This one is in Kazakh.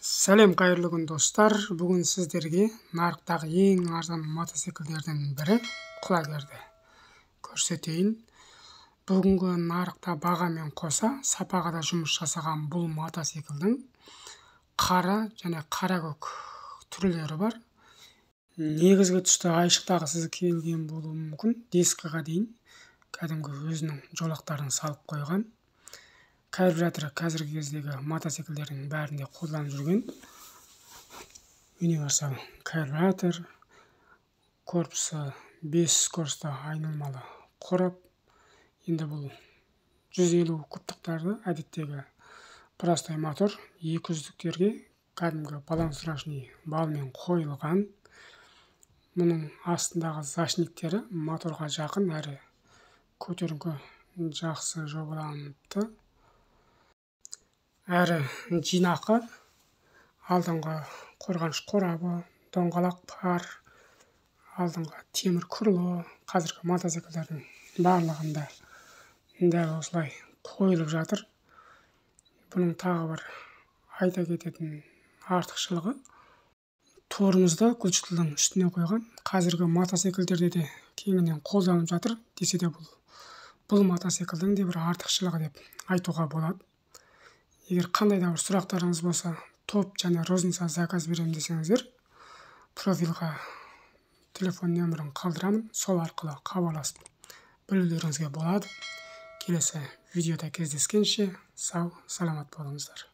Сәлем қайырлы күн достар. Бүгін сіздерге нарықтағы ең арзан мотоциклдердің бірі құлагерді көрсетейін. Бүгінгі нарықта бағамен қоса сапаға да жұмыс жасаған бұл мотоциклдің қара және қара көк түрлері бар. Негізгі түсті айшықтағы сіз келген болуы мүмкін. Дискіға дейін кәдімгі өзінің жолақтарын салып қойған. Карбюраторы қазіргі кездегі мотоциклдердің бәрінде қолданып жүрген универсал карбюратор, корпусы 5 скоросты айналмалы қорап. Енді бұл 150 кубтықтарды әдеттегі простой мотор 200-діктерге кәдімгі балансырашный балмен қойылған. Мұның астындағы зашниктері моторға жақын әрі көтеріңкі жақсы жобаланыпты. Әрі жинақы, алдыңғы қорғаныш қорабы, доңғалақ пар, алдыңғы темір күрлі қазіргі мотоциклдердің барлығында дәл осылай қойылып жатыр. Бұның тағы бір айта кететін артықшылығы, торымызды гүлшіттің үстіне қойған. Қазіргі мотоциклдерде де кеңінен қолданылып жатыр десе де бұл мотоциклдің де бір артықшылығы деп айтуға болады. Егер қандай да бір сұрақтарыңыз болса, топ және розница заказ беремін десеңіздер, профильға телефон нөмірін қалдырамын, сол арқылы хабарласып білулеріңізге болады. Келесі видеода кездескенше сау, саламат болыңыздар.